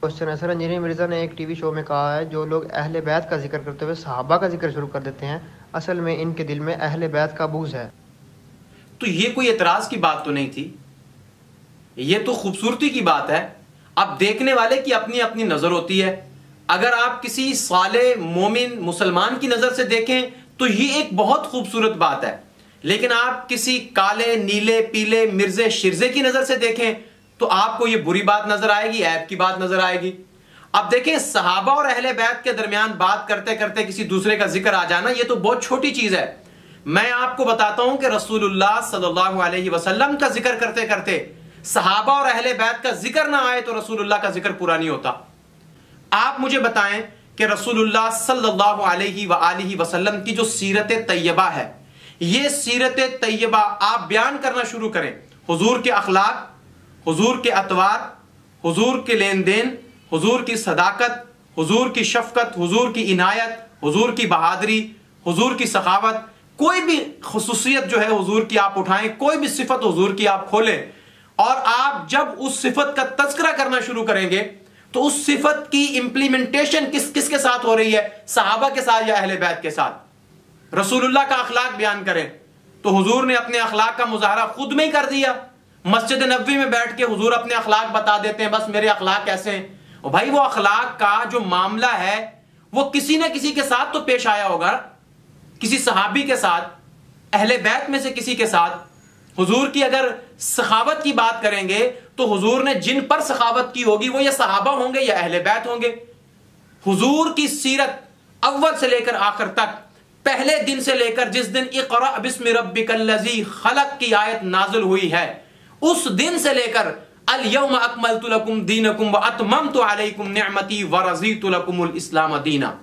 Question है sir, Anjani Mirza ने एक टीवी शो में कहा है जो लोग अहले बैत का जिक्र करते हुए सहाबा का जिक्र शुरू कर देते हैं, असल में इनके दिल में अहले बैत का बुग़्ज़ है। तो ये कोई एतराज की बात तो नहीं थी, ये तो खूबसूरती की बात है। अब देखने वाले की अपनी अपनी नजर होती है। अगर आप किसी साले मोमिन मुसलमान की नजर से देखें तो ये एक बहुत खूबसूरत बात है, लेकिन आप किसी काले नीले पीले मिर्जे शिरजे की नजर से देखें तो आपको ये बुरी बात नजर आएगी, ऐब की बात नजर आएगी। अब देखें, सहाबा और अहले बैत के दरमियान बात करते करते किसी दूसरे का जिक्र आ जाना, ये तो बहुत छोटी चीज है। मैं आपको बताता हूं कि रसूलुल्लाह सल्लल्लाहु अलैहि वसल्लम का जिक्र करते करते सहाबा और अहले बैत का जिक्र ना आए तो रसूलुल्लाह का जिक्र पूरा नहीं होता। आप मुझे बताएं कि रसूलुल्लाह सल्लल्लाहु अलैहि वसल्लम की जो सीरत तैयबा है, ये सीरत तैयबा आप बयान करना शुरू करें। हुजूर के अखलाक, हुजूर के अतवार, हुजूर के लेन देन, हुजूर की सदाकत, हुजूर की शफकत, हुजूर की इनायत, हुजूर की बहादुरी, हुजूर की सखावत, कोई भी खुसूसियत जो है हुजूर की आप उठाएं, कोई भी सिफत हुजूर की आप खोलें, और आप जब उस सिफत का तज़किरा करना शुरू करेंगे तो उस सिफत की इंप्लीमेंटेशन किसके साथ हो रही है? सहाबा के साथ या अहले बैत के साथ। रसूलुल्लाह का अखलाक बयान करें तो हुजूर ने अपने अखलाक का मुजाहरा खुद में ही कर दिया। मस्जिद नबवी में बैठ के हुजूर अपने अखलाक बता देते हैं, बस मेरे अखलाक कैसे हैं। और भाई वो अखलाक का जो मामला है वो किसी न किसी के साथ तो पेश आया होगा, किसी सहाबी के साथ, अहले बैत में से किसी के साथ। हुजूर की अगर सखावत की बात करेंगे तो हुजूर ने जिन पर सखावत की होगी वो या सहाबा होंगे या अहले बैत होंगे। हुजूर की सीरत अव्वल से लेकर आखिर तक, पहले दिन से लेकर जिस दिन इक़रा बिस्मि रब्बिकल्लज़ी खलक़ की आयत नाज़िल हुई है, उस दिन से लेकर अल यौम अकमलतु लकुम दीनकुम व अतममतु अलैकुम निअमती व रज़ीतु लकुमुल इस्लाम दीना,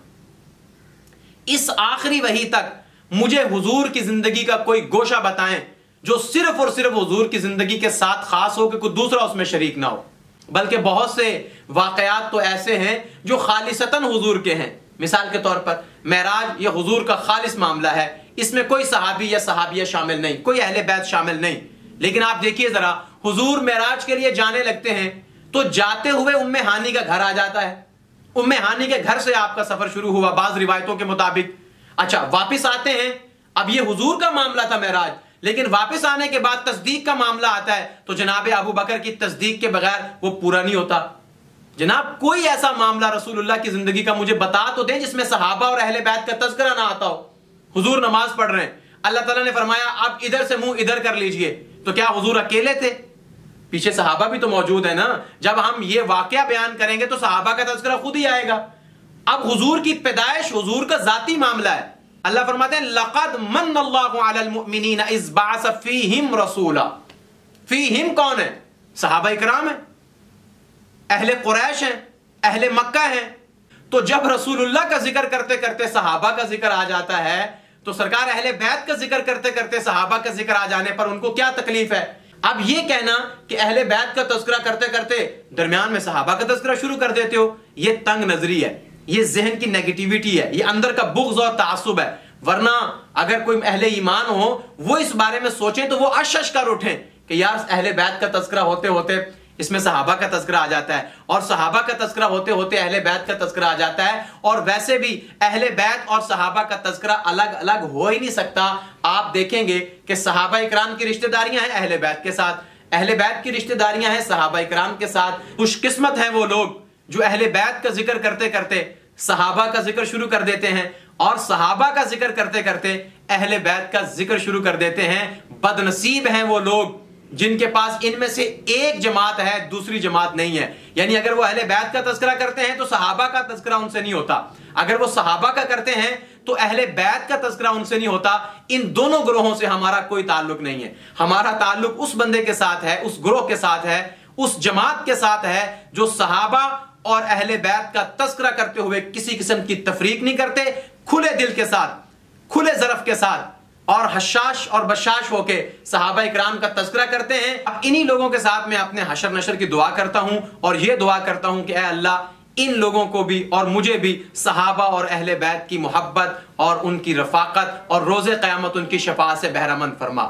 इस आखिरी वही तक मुझे हुजूर की जिंदगी का कोई गोशा बताएं जो सिर्फ और सिर्फ हुजूर की जिंदगी के साथ खास हो कि कोई दूसरा उसमें शरीक ना हो। बल्कि बहुत से वाकयात तो ऐसे हैं जो खालिसतन हुजूर के हैं। मिसाल के तौर पर मेराज ये हुजूर का खालिस मामला है, इसमें कोई सहाबी या सहाबिया शामिल नहीं, कोई अहले बैत शामिल नहीं। लेकिन आप देखिए जरा, हुजूर मेराज के लिए जाने लगते हैं तो जाते हुए उम्मे हानी का घर आ जाता है। उम्मे हानी के घर से आपका सफर शुरू हुआ बाज रिवायतों के मुताबिक। अच्छा, वापिस आते हैं, अब ये हुजूर का मामला था मेराज, लेकिन वापस आने के बाद तस्दीक का मामला आता है तो जनाब अबू बकर की तस्दीक के बगैर वो पूरा नहीं होता। जनाब कोई ऐसा मामला रसूलुल्लाह की जिंदगी का मुझे बता तो दें जिसमें सहाबा और अहले बैत का तज़किरा ना आता हो। हुजूर नमाज पढ़ रहे हैं, अल्लाह ताला ने फरमाया आप इधर से मुंह इधर कर लीजिए, तो क्या हुजूर अकेले थे? पीछे सहाबा भी तो मौजूद है ना। जब हम ये वाकया बयान करेंगे तो सहाबा का तज़किरा खुद ही आएगा। अब हुजूर की पैदाइश हुजूर का जाती मामला है। अल्लाह फरमाते हैं लक़द मन्नल्लाहु अलल मुअमिनीना इज़ बअस फ़ीहिम रसूला। फ़ीहिम कौन है? सहाबा इकराम है, अहले कुरैश हैं, अहले मक्का हैं। तो जब रसूलुल्लाह का जिक्र करते करते सहाबा का जिक्र आ जाता है तो सरकार अहले बैत का जिक्र करते करते सहाबा का जिक्र आ जाने पर उनको क्या तकलीफ है? अब ये कहना कि अहले बैत का तज़किरा करते करते दरमियान में सहाबा का तज़किरा शुरू कर देते हो, ये तंग नजरी है, ये जहन की नेगेटिविटी है, ये अंदर का बुग़्ज़ और तासुब है। वरना अगर कोई अहले ईमान हो वो इस बारे में सोचें तो वो अश कर उठें कि यार अहले बैत का तज़किरा होते होते इसमें सहाबा का तज़किरा आ जाता है, और सहाबा का तज़किरा होते होते अहले बैत का तज़किरा आ जाता है। और वैसे भी अहले बैत और सहाबा का तज़किरा अलग अलग हो ही नहीं सकता। आप देखेंगे कि सहाबा इकराम की रिश्तेदारियां हैं अहले बैत के साथ, अहले बैत की रिश्तेदारियां हैं सहाबा इकराम के साथ। खुशकिस्मत हैं वो लोग जो अहले बैत का जिक्र करते करते सहाबा का जिक्र शुरू कर देते हैं और सहाबा का जिक्र करते करते अहले बैत का जिक्र शुरू कर देते हैं। बदनसीब हैं वो लोग जिनके पास इनमें से एक जमात है, दूसरी जमात नहीं है। यानी अगर वो अहले बैत का तज़किरा करते हैं तो सहाबा का तज़किरा उनसे नहीं होता, अगर वो सहाबा का करते हैं तो अहले बैत का तज़किरा उनसे नहीं होता। इन दोनों ग्रोहों से हमारा कोई ताल्लुक नहीं है। हमारा ताल्लुक उस बंदे के साथ है, उस ग्रोह के साथ है, उस जमात के साथ है जो सहाबा और अहले बैत का तज़किरा करते हुए किसी किस्म की तफरीक नहीं करते, खुले दिल के साथ, खुले ज़रफ़ के साथ और हशाश और बशाश होके सहाबा इकराम का तज़किरा करते हैं। अब इन्हीं लोगों के साथ मैं अपने हशर नशर की दुआ करता हूं और ये दुआ करता हूं कि ऐ अल्लाह इन लोगों को भी और मुझे भी सहाबा और अहले बैत की मोहब्बत और उनकी रफ़ाक़त और रोज़े क़यामत उनकी शफ़ाअत से बहरामंद फरमा।